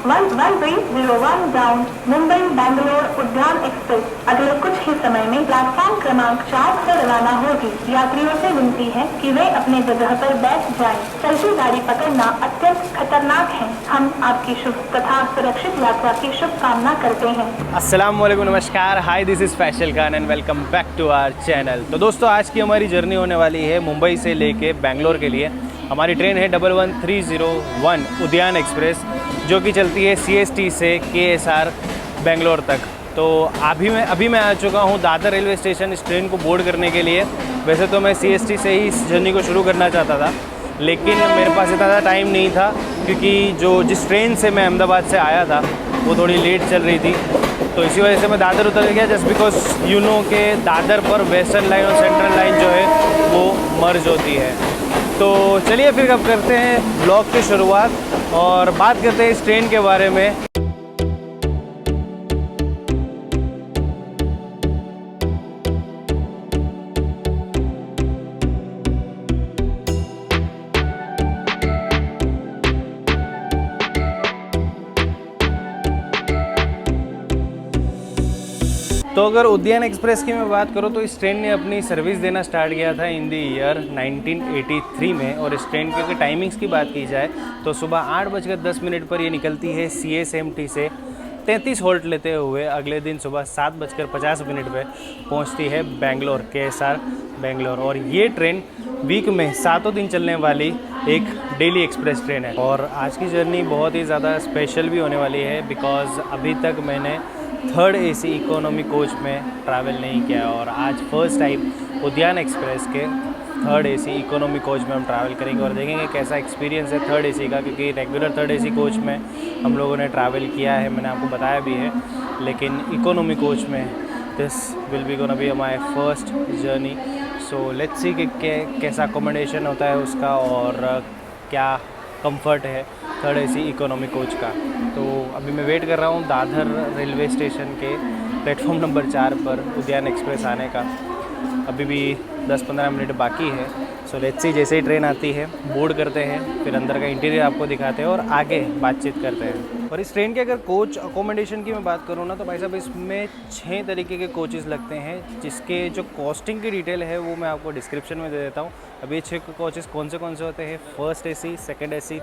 1301 down Mumbai Bangalore उद्यान express अगले कुछ ही समय में प्लेटफॉर्म क्रमांक 4 से रवाना होगी। यात्रियों से विनती है कि वे अपने जगह पर बैठ जाएं। चलती गाड़ी पकड़ना अत्यंत खतरनाक है। हम आपकी शुभ तथा सुरक्षित यात्रा की शुभकामना करते हैं। अस्सलाम वालेकुम, नमस्कार, hi, this is Faisal Khan and welcome back to our channel. तो दोस्तों, आज की हमारी जर्नी होने वाली है मुंबई से लेके बेंगलोर के लिए। हमारी ट्रेन है 11301 उद्यान एक्सप्रेस, जो कि चलती है CST से KSR बेंगलोर तक। तो अभी मैं आ चुका हूँ दादर रेलवे स्टेशन इस ट्रेन को बोर्ड करने के लिए। वैसे तो मैं CST से ही इस जर्नी को शुरू करना चाहता था, लेकिन मेरे पास इतना टाइम नहीं था, क्योंकि जिस ट्रेन से मैं अहमदाबाद से आया था वो थोड़ी लेट चल रही थी। तो इसी वजह से मैं दादर उतर गया, जस्ट बिकॉज यू नो के दादर पर वेस्टर्न लाइन और सेंट्रल लाइन जो है वो मर्ज होती है। तो चलिए फिर अब करते हैं ब्लॉग की शुरुआत और बात करते हैं इस ट्रेन के बारे में। तो अगर उद्यान एक्सप्रेस की मैं बात करूँ तो इस ट्रेन ने अपनी सर्विस देना स्टार्ट किया था इन द ईयर 1983 में। और इस ट्रेन की अगर टाइमिंग्स की बात की जाए तो सुबह 8:10 पर ये निकलती है CSMT से 33 होल्ट लेते हुए अगले दिन सुबह 7:50 पे पहुंचती है बेंगलोर, KSR बेंगलोर। और ये ट्रेन वीक में 7 दिन चलने वाली एक डेली एक्सप्रेस ट्रेन है। और आज की जर्नी बहुत ही ज़्यादा स्पेशल भी होने वाली है, बिकॉज़ अभी तक मैंने 3rd AC इकोनॉमी कोच में ट्रैवल नहीं किया। और आज फर्स्ट टाइम उद्यान एक्सप्रेस के 3rd AC इकोनॉमी कोच में हम ट्रैवल करेंगे और देखेंगे कैसा एक्सपीरियंस है 3rd AC का। क्योंकि रेगुलर 3rd AC कोच में हम लोगों ने ट्रैवल किया है, मैंने आपको बताया भी है, लेकिन इकोनॉमी कोच में this will be gonna be my first journey. So let's see कि कैसा अकोमोडेशन होता है उसका और क्या कंफर्ट है 3rd AC इकोनॉमी कोच का। तो अभी मैं वेट कर रहा हूँ दादर रेलवे स्टेशन के प्लेटफॉर्म नंबर 4 पर उद्यान एक्सप्रेस आने का। अभी भी 10-15 मिनट बाकी है। सो लेट्स सी, जैसे ही ट्रेन आती है बोर्ड करते हैं, फिर अंदर का इंटीरियर आपको दिखाते हैं और आगे बातचीत करते हैं। और इस ट्रेन के अगर कोच अकोमोडेशन की मैं बात करूँ ना, तो भाई साहब इसमें 6 तरीके के कोचेस लगते हैं, जिसके जो कॉस्टिंग की डिटेल है वो मैं आपको डिस्क्रिप्शन में दे देता हूँ। अभी ये 6 कोचेस कौन से होते हैं: 1st AC, 2nd AC,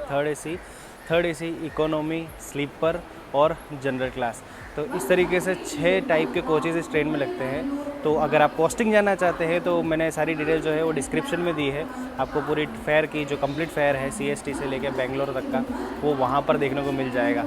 3rd AC economy, sleeper और जनरल क्लास। तो इस तरीके से 6 टाइप के कोचेज़ इस ट्रेन में लगते हैं। तो अगर आप कॉस्टिंग जानना चाहते हैं तो मैंने सारी डिटेल जो है वो डिस्क्रिप्शन में दी है। आपको पूरी फेयर की जो कंप्लीट फेयर है CST से लेकर बेंगलोर तक का, वो वहाँ पर देखने को मिल जाएगा।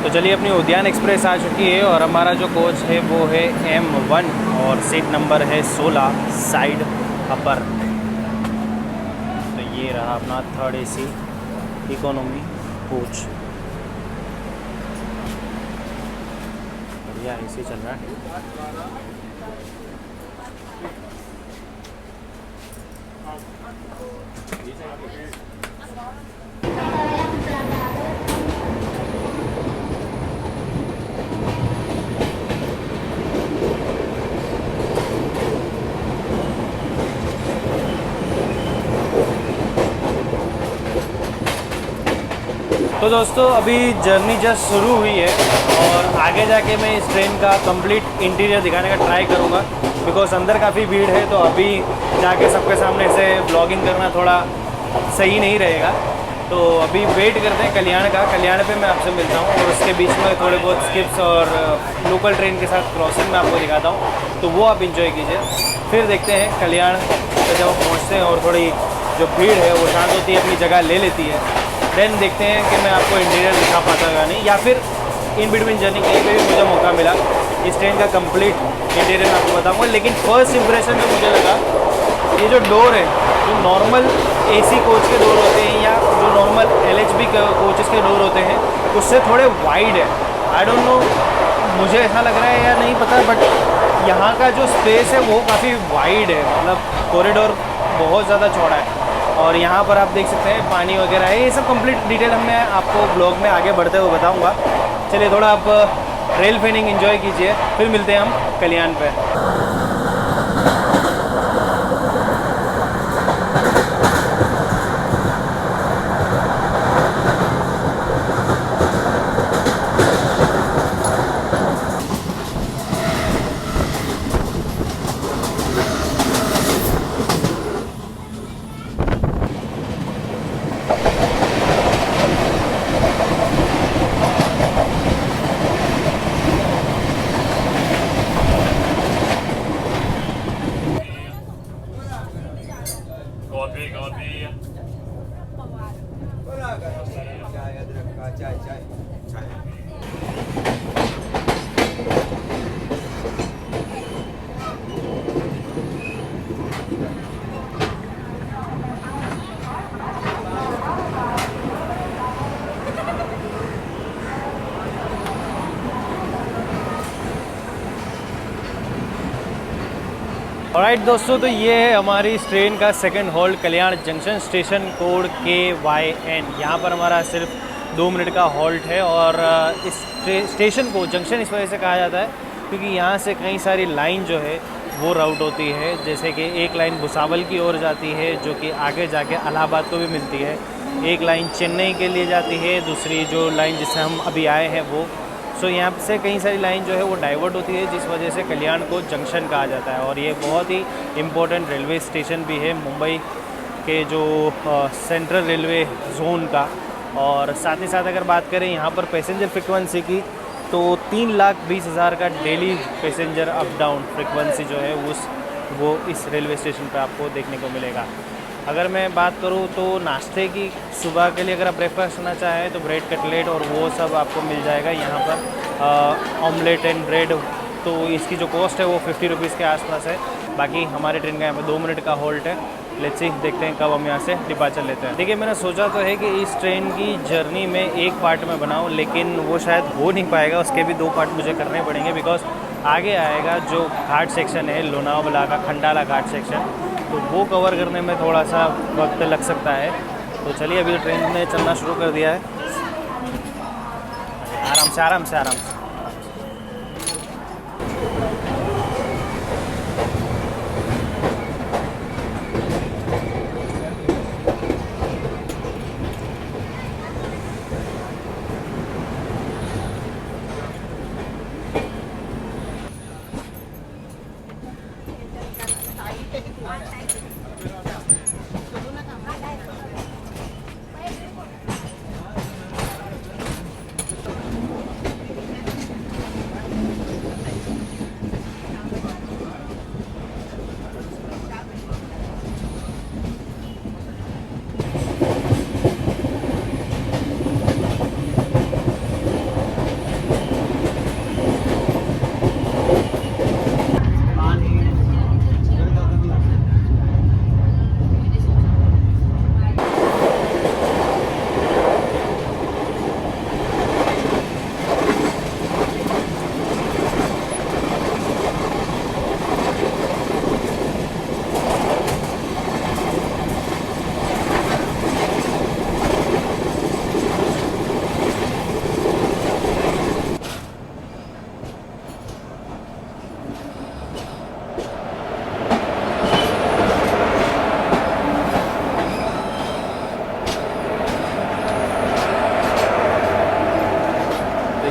तो चलिए, अपनी उद्यान एक्सप्रेस आ चुकी है और हमारा जो कोच है वो है M1 और सीट नंबर है 16 साइड अपर। तो ये रहा अपना 3rd AC इकोनॉमी कोच। बढ़िया AC चल रहा है। तो दोस्तों, अभी जर्नी जस्ट शुरू हुई है और आगे जाके मैं इस ट्रेन का कंप्लीट इंटीरियर दिखाने का ट्राई करूँगा, बिकॉज अंदर काफ़ी भीड़ है। तो अभी जाके सबके सामने से ब्लॉगिंग करना थोड़ा सही नहीं रहेगा। तो अभी वेट करते हैं कल्याण पे मैं आपसे मिलता हूँ और उसके बीच में थोड़े बहुत स्किप्स और लोकल ट्रेन के साथ क्रॉसिंग मैं आपको दिखाता हूँ, तो वो आप इंजॉय कीजिए। फिर देखते हैं कल्याण पे जब हम पहुँचते हैं और थोड़ी जो भीड़ है वो शांत होती है, अपनी जगह ले लेती है, देन देखते हैं कि मैं आपको इंटीरियर दिखा पाता या नहीं, या फिर इन बिटवीन जर्नी कहीं पे भी मुझे मौका मिला इस ट्रेन का कंप्लीट इंटीरियर मैं आपको बताऊंगा। लेकिन फर्स्ट इंप्रेशन में मुझे लगा ये जो डोर है, जो नॉर्मल AC कोच के डोर होते हैं या जो नॉर्मल LHB कोचेस के डोर होते हैं, उससे थोड़े वाइड है। आई डोंट नो मुझे ऐसा लग रहा है या नहीं पता, बट यहाँ का जो स्पेस है वो काफ़ी वाइड है, मतलब कॉरिडोर बहुत ज़्यादा चौड़ा है। और यहाँ पर आप देख सकते हैं पानी वगैरह है। ये सब कंप्लीट डिटेल मैं आपको ब्लॉग में आगे बढ़ते हुए बताऊँगा। चलिए थोड़ा आप रेल फैनिंग एंजॉय कीजिए, फिर मिलते हैं हम कल्याण पे। ऑलराइट दोस्तों, तो ये है हमारी इस ट्रेन का सेकंड हॉल्ट कल्याण जंक्शन, स्टेशन कोड KYN। यहाँ पर हमारा सिर्फ 2 मिनट का हॉल्ट है। और इस स्टेशन को जंक्शन इस वजह से कहा जाता है क्योंकि यहाँ से कई सारी लाइन जो है वो राउट होती है। जैसे कि एक लाइन भुसावल की ओर जाती है जो कि आगे जाके इलाहाबाद को भी मिलती है, एक लाइन चेन्नई के लिए जाती है, दूसरी जो लाइन जिससे हम अभी आए हैं वो। सो यहाँ से कई सारी लाइन जो है वो डाइवर्ट होती है, जिस वजह से कल्याण को जंक्शन कहा जाता है। और ये बहुत ही इम्पोर्टेंट रेलवे स्टेशन भी है मुंबई के जो सेंट्रल रेलवे जोन का। और साथ ही साथ अगर बात करें यहाँ पर पैसेंजर फ्रिक्वेंसी की, तो 3,20,000 का daily passenger up down frequency जो है वो इस रेलवे स्टेशन पर आपको देखने को मिलेगा। अगर मैं बात करूँ तो नाश्ते की सुबह के लिए अगर आप ब्रेकफास्ट करना चाहें तो ब्रेड कटलेट और वो सब आपको मिल जाएगा यहाँ पर। ऑमलेट एंड ब्रेड, तो इसकी जो कॉस्ट है वो 50 रुपीज़ के आसपास है। बाकी हमारे ट्रेन का यहाँ पर 2 मिनट का हॉल्ट है। लेट्स सी, देखते हैं कब हम यहाँ से डिपार्चर लेते हैं। देखिए, मैंने सोचा तो है कि इस ट्रेन की जर्नी में एक पार्ट में बनाऊँ, लेकिन वो शायद हो नहीं पाएगा। उसके भी 2 पार्ट मुझे करने पड़ेंगे, बिकॉज आगे आएगा जो घाट सेक्शन है लोनावला का, खंडाला घाट सेक्शन, तो वो कवर करने में थोड़ा सा वक्त लग सकता है। तो चलिए, अभी तो ट्रेन ने चलना शुरू कर दिया है। आराम से आराम से आराम से।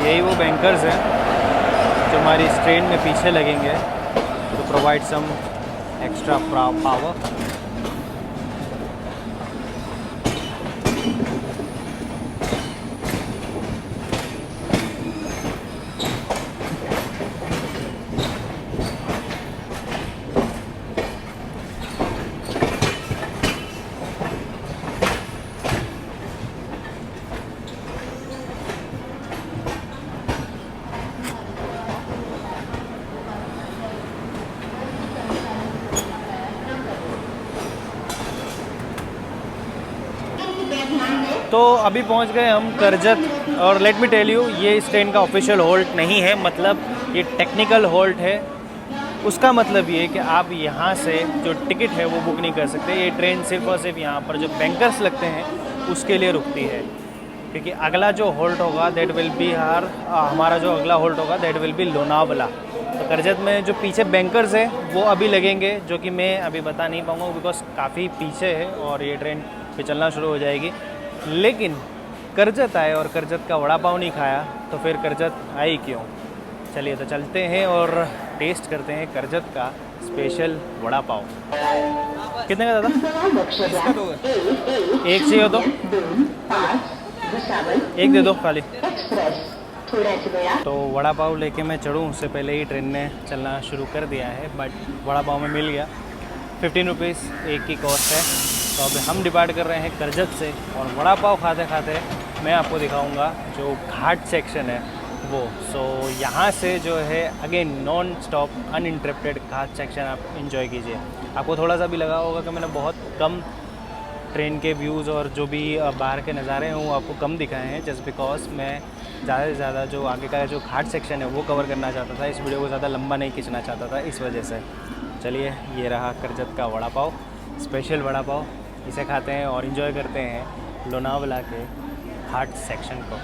यही वो बैंकर्स हैं जो हमारी इस ट्रेन में पीछे लगेंगे to provide some extra power. तो अभी पहुंच गए हम करजत और लेट मी टेल यू ये इस ट्रेन का ऑफिशियल होल्ट नहीं है, मतलब ये टेक्निकल होल्ट है। उसका मतलब ये है कि आप यहाँ से जो टिकट है वो बुक नहीं कर सकते। ये ट्रेन सिर्फ और सिर्फ यहाँ पर जो बैंकर्स लगते हैं उसके लिए रुकती है, क्योंकि अगला जो होल्ट होगा दैट विल बी हमारा जो अगला होल्ट होगा दैट विल बी लोनावला। तो करजत में जो पीछे बैंकर्स है वो अभी लगेंगे, जो कि मैं अभी बता नहीं पाऊँगा बिकॉज काफ़ी पीछे है और ये ट्रेन पे चलना शुरू हो जाएगी। लेकिन करजत आए और करजत का वड़ा पाव नहीं खाया तो फिर करजत आई क्यों। चलिए तो चलते हैं और टेस्ट करते हैं करजत का स्पेशल वड़ा पाव। कितने का दादा? एक चाहिए तो एक दे दो खाली। तो वड़ा पाव लेके मैं चढ़ूँ उससे पहले ही ट्रेन ने चलना शुरू कर दिया है, बट वड़ा पाव में मिल गया। 15 रुपीज़ एक की कॉस्ट है। तो अब हम डिपार्ट कर रहे हैं करजत से और वड़ा पाव खाते खाते मैं आपको दिखाऊंगा जो घाट सेक्शन है वो। सो यहाँ से जो है अगेन नॉन स्टॉप अनइंटरप्टेड घाट सेक्शन आप इंजॉय कीजिए। आपको थोड़ा सा भी लगा होगा कि मैंने बहुत कम ट्रेन के व्यूज़ और जो भी बाहर के नज़ारे हैं वो आपको कम दिखाए हैं, जस्ट बिकॉज मैं ज़्यादा से ज़्यादा जो आगे का जो घाट सेक्शन है वो कवर करना चाहता था। इस वीडियो को ज़्यादा लंबा नहीं खींचना चाहता था, इस वजह से। चलिए ये रहा करजत का वड़ा पाव, स्पेशल वड़ा पाव। इसे खाते हैं और इन्जॉय करते हैं लोनावला के घाट सेक्शन को।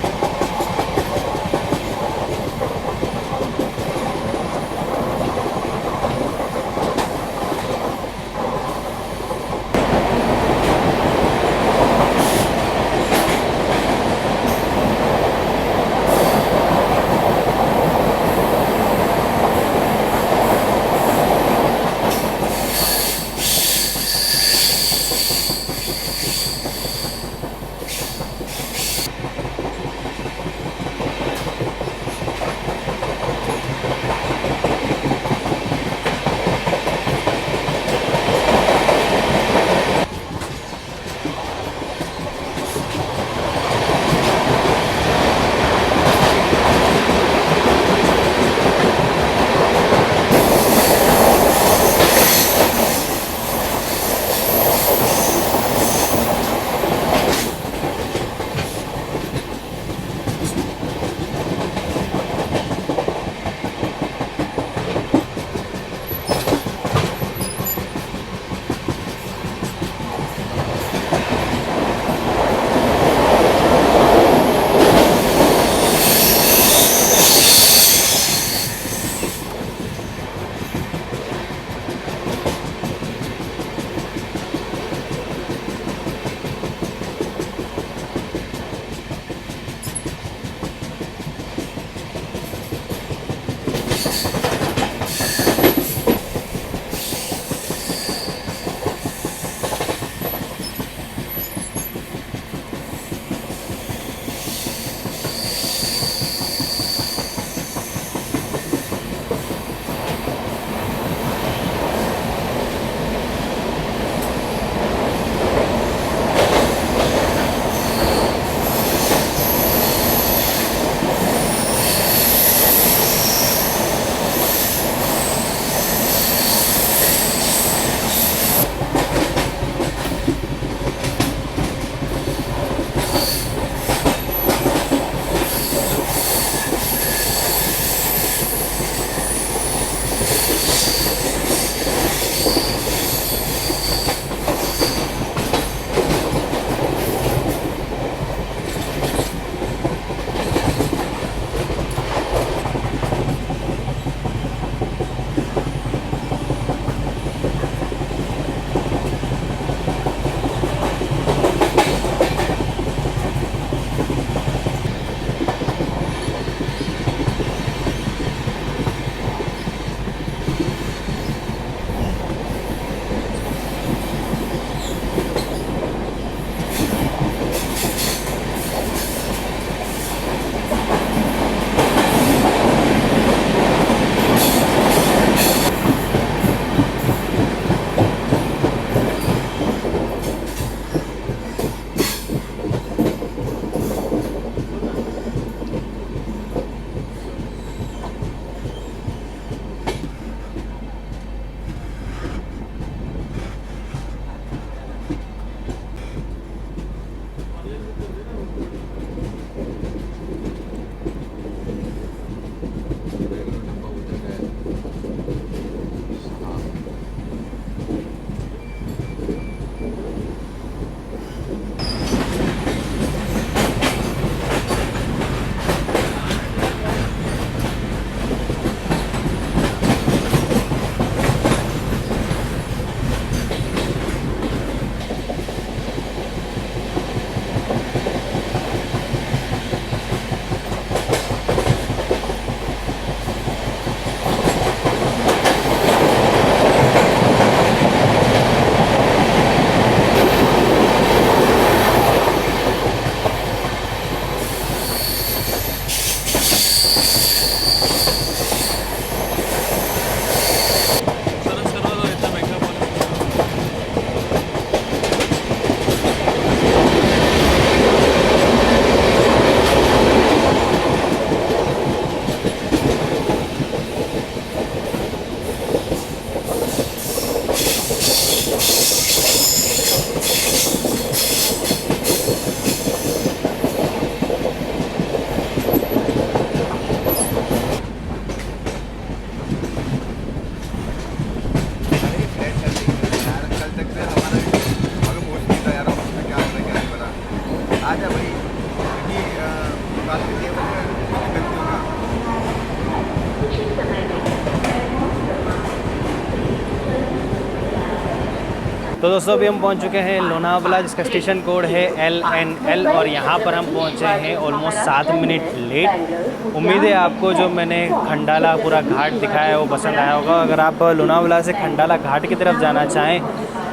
तो दोस्तों अभी हम पहुंच चुके हैं लोनावला, जिसका स्टेशन कोड है LNL, और यहाँ पर हम पहुंचे हैं ऑलमोस्ट 7 मिनट लेट। उम्मीद है आपको जो मैंने खंडाला पूरा घाट दिखाया है वो पसंद आया होगा। अगर आप लोनावला से खंडाला घाट की तरफ जाना चाहें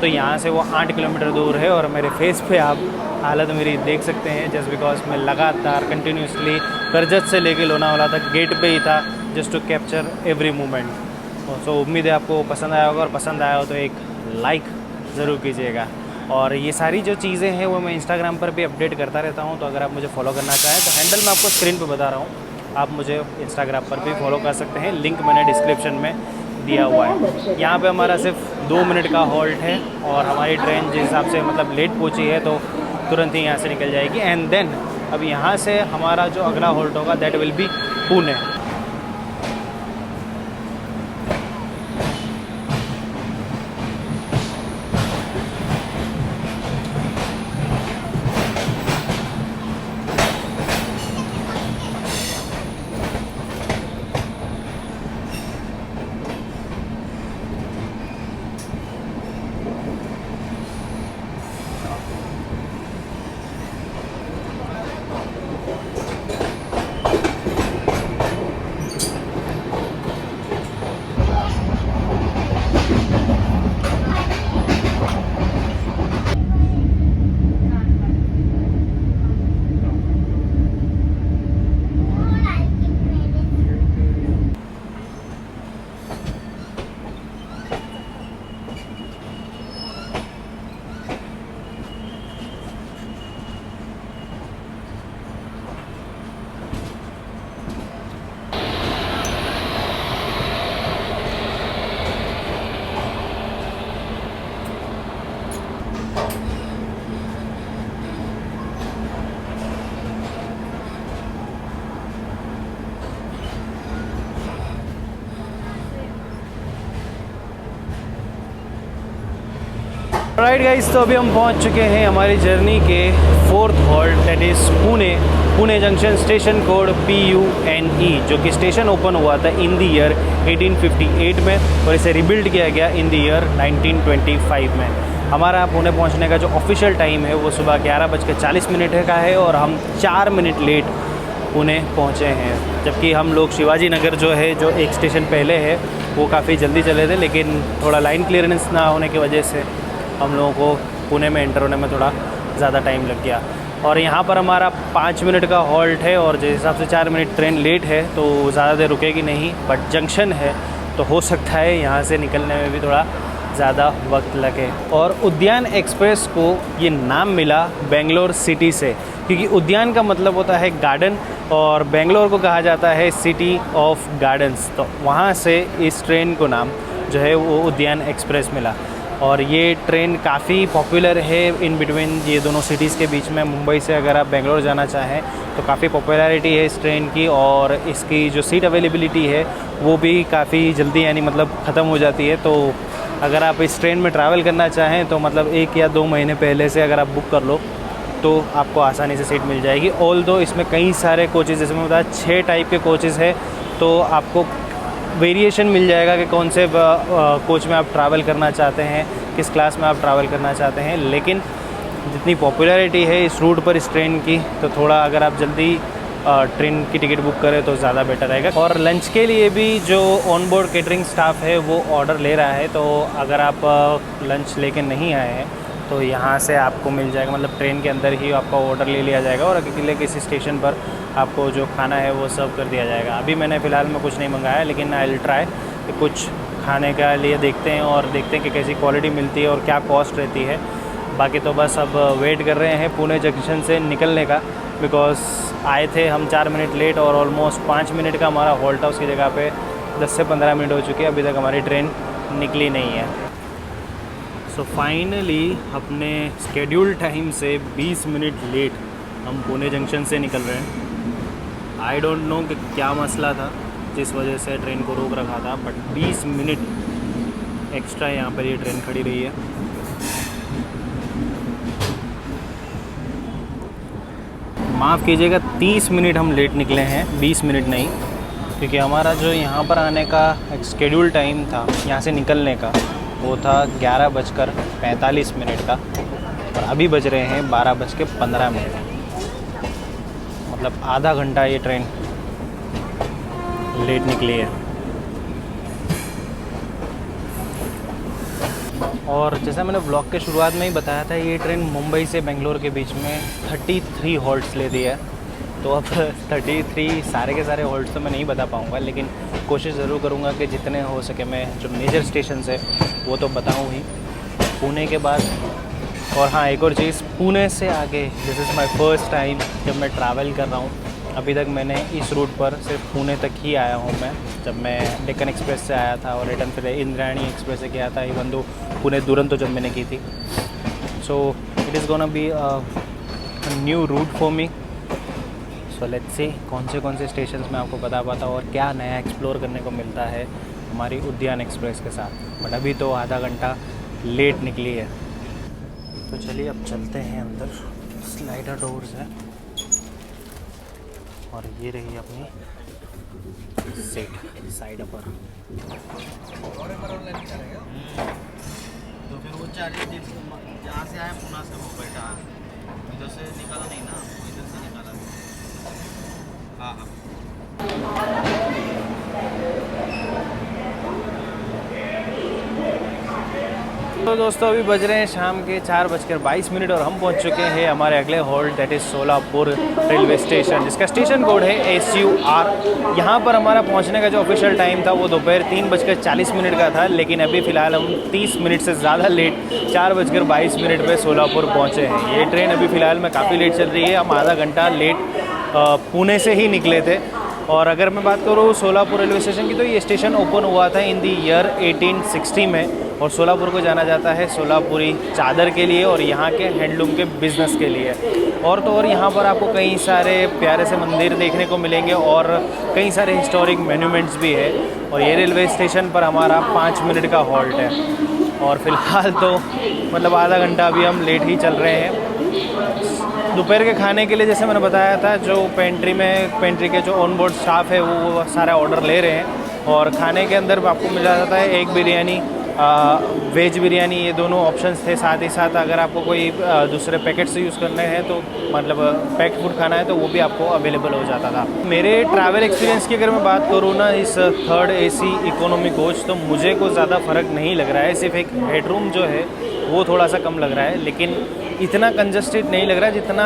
तो यहाँ से वो 8 किलोमीटर दूर है, और मेरे फेस पे आप हालत मेरी देख सकते हैं, जस्ट बिकॉज मैं लगातार कंटिन्यूसली करजत से लेके लोनावला तक गेट पे ही था, just to capture every moment. So उम्मीद है आपको पसंद आया होगा, और पसंद आया हो तो एक लाइक ज़रूर कीजिएगा। और ये सारी जो चीज़ें हैं वो मैं इंस्टाग्राम पर भी अपडेट करता रहता हूँ, तो अगर आप मुझे फॉलो करना चाहें तो हैंडल मैं आपको स्क्रीन पे बता रहा हूँ, आप मुझे इंस्टाग्राम पर भी फॉलो कर सकते हैं, लिंक मैंने डिस्क्रिप्शन में दिया हुआ है। यहाँ पे हमारा सिर्फ 2 मिनट का हॉल्ट है, और हमारी ट्रेन जिस हिसाब से मतलब लेट पहुँची है तो तुरंत ही यहाँ से निकल जाएगी। एंड देन अब यहाँ से हमारा जो अगला हॉल्ट होगा that will be Pune. Right guys, तो अभी हम पहुंच चुके हैं हमारी जर्नी के 4th halt, that is Pune junction, station code PUNE, जो कि स्टेशन ओपन हुआ था इन द ईयर 1858 में, और इसे रिबिल्ड किया गया इन द ईयर 1925 में। हमारा पुणे पहुंचने का जो ऑफिशियल टाइम है वो सुबह 11:40 का है, और हम 4 मिनट लेट पुणे पहुंचे हैं। जबकि हम लोग शिवाजी नगर जो है, जो एक स्टेशन पहले है, वो काफ़ी जल्दी चले थे, लेकिन थोड़ा लाइन क्लियरेंस ना होने की वजह से हम लोगों को पुणे में एंटर होने में थोड़ा ज़्यादा टाइम लग गया। और यहाँ पर हमारा 5 मिनट का हॉल्ट है, और जिस हिसाब से 4 मिनट ट्रेन लेट है तो ज़्यादा देर रुकेगी नहीं, बट जंक्शन है तो हो सकता है यहाँ से निकलने में भी थोड़ा ज़्यादा वक्त लगे। और उद्यान एक्सप्रेस को ये नाम मिला बेंगलोर सिटी से, क्योंकि उद्यान का मतलब होता है गार्डन, और बेंगलोर को कहा जाता है सिटी ऑफ गार्डन्स, तो वहाँ से इस ट्रेन को नाम जो है वो उद्यान एक्सप्रेस मिला। और ये ट्रेन काफ़ी पॉपुलर है इन बिटवीन ये दोनों सिटीज़ के बीच में। मुंबई से अगर आप बेंगलोर जाना चाहें तो काफ़ी पॉपुलैरिटी है इस ट्रेन की, और इसकी जो सीट अवेलेबिलिटी है वो भी काफ़ी जल्दी यानी मतलब ख़त्म हो जाती है। तो अगर आप इस ट्रेन में ट्रैवल करना चाहें तो मतलब 1 या 2 महीने पहले से अगर आप बुक कर लो तो आपको आसानी से सीट मिल जाएगी। ऑल दो इसमें कई सारे कोचेज़, जैसे मैं बताया 6 टाइप के कोचेज़ है, तो आपको वेरिएशन मिल जाएगा कि कौन से कोच में आप ट्रैवल करना चाहते हैं, किस क्लास में आप ट्रैवल करना चाहते हैं। लेकिन जितनी पॉपुलैरिटी है इस रूट पर इस ट्रेन की, तो थोड़ा अगर आप जल्दी ट्रेन की टिकट बुक करें तो ज़्यादा बेटर रहेगा। और लंच के लिए भी जो ऑन बोर्ड केटरिंग स्टाफ है वो ऑर्डर ले रहा है, तो अगर आप लंच लेके नहीं आए हैं तो यहाँ से आपको मिल जाएगा, मतलब ट्रेन के अंदर ही आपका ऑर्डर ले लिया जाएगा, और अगले किसी स्टेशन पर आपको जो खाना है वो सर्व कर दिया जाएगा। अभी मैंने फ़िलहाल में कुछ नहीं मंगाया, लेकिन आई विल ट्राई कि कुछ खाने का लिए देखते हैं, और देखते हैं कि कैसी क्वालिटी मिलती है और क्या कॉस्ट रहती है। बाकी तो बस अब वेट कर रहे हैं पुणे जंक्शन से निकलने का, बिकॉज आए थे हम 4 मिनट लेट, और ऑलमोस्ट 5 मिनट का हमारा हॉल्ट था, उसकी जगह पे 10 से 15 मिनट हो चुके हैं, अभी तक हमारी ट्रेन निकली नहीं है। सो फाइनली अपने स्केड्यूल टाइम से 20 मिनट लेट हम पुणे जंक्शन से निकल रहे हैं। आई डोंट नो कि क्या मसला था जिस वजह से ट्रेन को रोक रखा था, बट 20 मिनट एक्स्ट्रा यहाँ पर ये ट्रेन खड़ी रही है। माफ़ कीजिएगा, 30 मिनट हम लेट निकले हैं, 20 मिनट नहीं, क्योंकि हमारा जो यहाँ पर आने का एक शेड्यूल टाइम था यहाँ से निकलने का वो था 11:45 का, और अभी बज रहे हैं 12:15। मतलब आधा घंटा ये ट्रेन लेट निकली है। और जैसा मैंने ब्लॉग के शुरुआत में ही बताया था, ये ट्रेन मुंबई से बेंगलोर के बीच में 33 हॉल्ट्स लेती है। तो अब 33 सारे के सारे हॉल्ट्स तो मैं नहीं बता पाऊँगा, लेकिन कोशिश ज़रूर करूँगा कि जितने हो सके मैं जो मेजर स्टेशन है वो तो बताऊँ ही। पुणे के बाद, और हाँ एक और चीज़, पुणे से आगे this is my first time जब मैं ट्रैवल कर रहा हूँ। अभी तक मैंने इस रूट पर सिर्फ पुणे तक ही आया हूँ मैं, जब मैं डेक्कन एक्सप्रेस से आया था और रिटर्न फिर इंद्रायणी एक्सप्रेस से गया था, इवन दो पुणे दुरंतो जब मैंने की थी। So it is gonna be a new root for me. So let's see कौन से स्टेशंस में आपको बता पाता और क्या नया एक्सप्लोर करने को मिलता है हमारी उद्यान एक्सप्रेस के साथ। बट अभी तो आधा घंटा लेट निकली है। तो चलिए अब चलते हैं अंदर। स्लाइडर डोर्स है और ये रही अपनी सीट साइड पर। तो फिर वो चार्जेस जहाँ से आया पुणे से वो बैठा, इधर से निकाला नहीं ना, वो इधर से निकाला। हाँ हाँ। तो दोस्तों अभी बज रहे हैं शाम के 4:22 और हम पहुंच चुके हैं हमारे अगले halt, that is Solapur railway station, जिसका स्टेशन कोड है SUR। यहाँ पर हमारा पहुंचने का जो ऑफिशियल टाइम था वो दोपहर 3:40 का था, लेकिन अभी फ़िलहाल हम 30 मिनट से ज़्यादा लेट 4:22 पे सोलापुर पहुँचे हैं। ये ट्रेन अभी फ़िलहाल में काफ़ी लेट चल रही है। हम आधा घंटा लेट पुणे से ही निकले थे। और अगर मैं बात करूँ सोलापुर रेलवे स्टेशन की, तो ये स्टेशन ओपन हुआ था इन दी ईयर 1860 में। और सोलापुर को जाना जाता है सोलापुरी चादर के लिए और यहाँ के हैंडलूम के बिज़नेस के लिए। और तो और यहाँ पर आपको कई सारे प्यारे से मंदिर देखने को मिलेंगे और कई सारे हिस्टोरिक मोन्यूमेंट्स भी है। और ये रेलवे स्टेशन पर हमारा 5 मिनट का हॉल्ट है। और फिलहाल तो मतलब आधा घंटा अभी हम लेट ही चल रहे हैं। दोपहर के खाने के लिए जैसे मैंने बताया था, जो पेंट्री के जो ऑन बोर्ड स्टाफ है वो सारा ऑर्डर ले रहे हैं। और खाने के अंदर आपको मिल जाता है एग बिरयानी, वेज बिरयानी, ये दोनों ऑप्शंस थे। साथ ही साथ अगर आपको कोई दूसरे पैकेट से यूज़ करने हैं, तो मतलब पैक्ड फूड खाना है, तो वो भी आपको अवेलेबल हो जाता था। मेरे ट्रैवल एक्सपीरियंस की अगर मैं बात करूँ ना, इस 3rd AC इकोनॉमी कोच, तो मुझे कोई ज़्यादा फ़र्क नहीं लग रहा है। सिर्फ एक हेडरूम जो है वो थोड़ा सा कम लग रहा है, लेकिन इतना कंजस्टेड नहीं लग रहा है जितना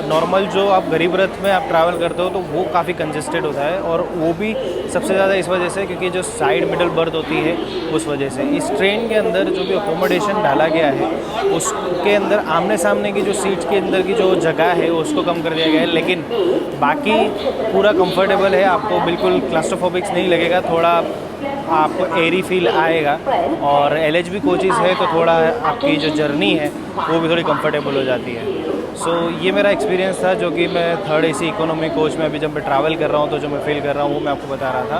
नॉर्मल जो आप गरीब रथ में आप ट्रैवल करते हो तो वो काफ़ी कंजस्टेड होता है। और वो भी सबसे ज़्यादा इस वजह से क्योंकि जो साइड मिडल बर्थ होती है उस वजह से। इस ट्रेन के अंदर जो भी अकोमोडेशन डाला गया है उसके अंदर आमने सामने की जो सीट के अंदर की जो जगह है उसको कम कर दिया गया है, लेकिन बाकी पूरा कंफर्टेबल है। आपको बिल्कुल क्लास्ट्रोफोबिक्स नहीं लगेगा, थोड़ा आपको एरी फील आएगा। और LHB कोचेज़ है तो थोड़ा आपकी जो जर्नी है वो भी थोड़ी कंफर्टेबल हो जाती है। सो ये मेरा एक्सपीरियंस था, जो कि मैं 3rd AC इकोनॉमी कोच में अभी जब मैं ट्रैवल कर रहा हूँ तो जो मैं फील कर रहा हूँ वो मैं आपको बता रहा था।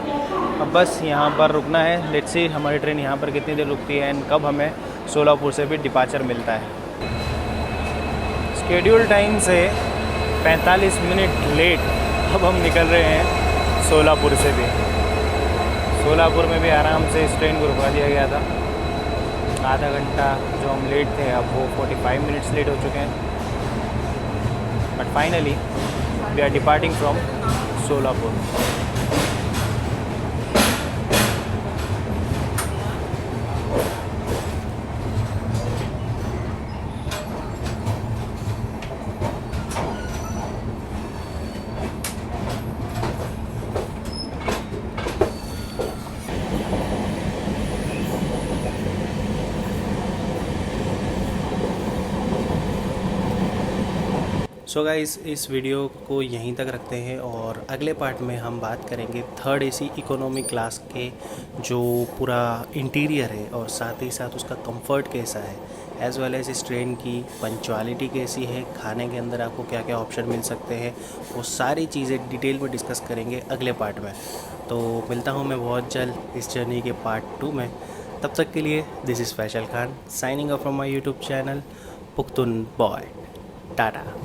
अब बस यहाँ पर रुकना है। लेट्स सी हमारी ट्रेन यहाँ पर कितनी देर रुकती है एंड कब हमें सोलापुर से भी डिपार्चर मिलता है। शेड्यूल टाइम से 45 मिनट लेट अब हम निकल रहे हैं सोलापुर से भी। सोलापुर में भी आराम से इस ट्रेन को रुका दिया गया था। आधा घंटा जो हम लेट थे, अब वो 45 मिनट्स लेट हो चुके हैं। But finally we are departing from Solapur. So guys इस वीडियो को यहीं तक रखते हैं और अगले पार्ट में हम बात करेंगे 3rd AC इकोनॉमी क्लास के जो पूरा इंटीरियर है और साथ ही साथ उसका कंफर्ट कैसा है, एज़ वेल एज़ इस ट्रेन की पंक्चुअलिटी कैसी है, खाने के अंदर आपको क्या क्या ऑप्शन मिल सकते हैं, वो सारी चीज़ें डिटेल में डिस्कस करेंगे अगले पार्ट में। तो मिलता हूँ मैं बहुत जल्द इस जर्नी के पार्ट 2 में। तब तक के लिए this is Faisal Khan signing off from my YouTube channel Pukhtun boy. Tata.